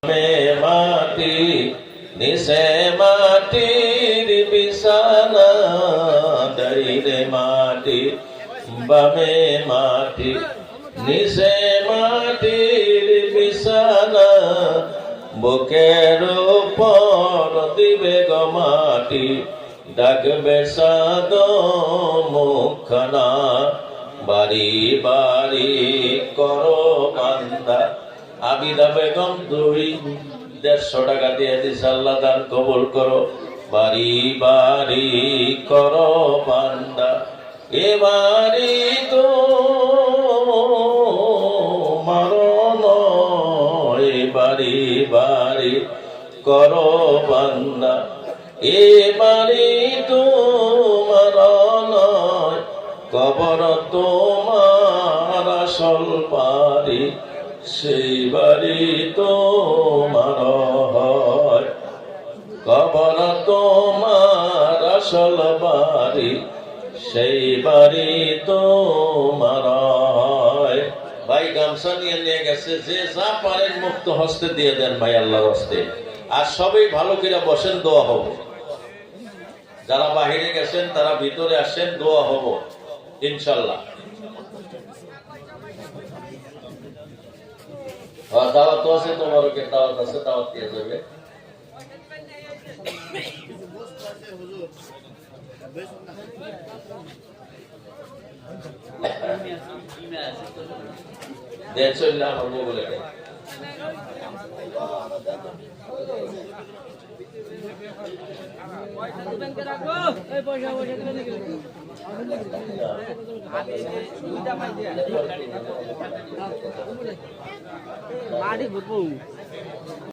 মাটি নিচে মাটির বিছানা, ডাইরে মাটি বামে মাটি নিচে মাটির বিছানা, বুকের উপর দিবে গো মাটি, ডাকবে সাদ মুখখানা, বাড়ি বাড়ি করো বান্দা। আবিদা বেগম 250 টাকা দিয়ে দিস, আল্লাহ দান কবুল করো। বাড়ি বাড়ি করো বান্দা, এ বাড়ি তো মারণ, এ বাড়ি বাড়ি করো বান্দা, এ বাড়ি তো মারণ, কবর তোমার আসল বাড়ি, সেই বাড়ি তোমার হয়। কবর তোমার আসল বাড়ি, সেই বাড়ি তোমার হয়। ভাই গামছা নিয়ে গেছে, যে যা পারেন মুক্ত হস্তে দিয়ে দেন ভাই, আল্লাহর হস্তে। আর সবাই ভালো করে বসেন, দোয়া হবে। যারা বাহিরে গেছেন তারা ভিতরে আসেন, দোয়া হব ইনশাল্লাহ। দাওয়াত আছে, তোমারও কে দাওয়াত আছে, দাওয়াত দিয়ে যাবে। চললাম বলে মাটি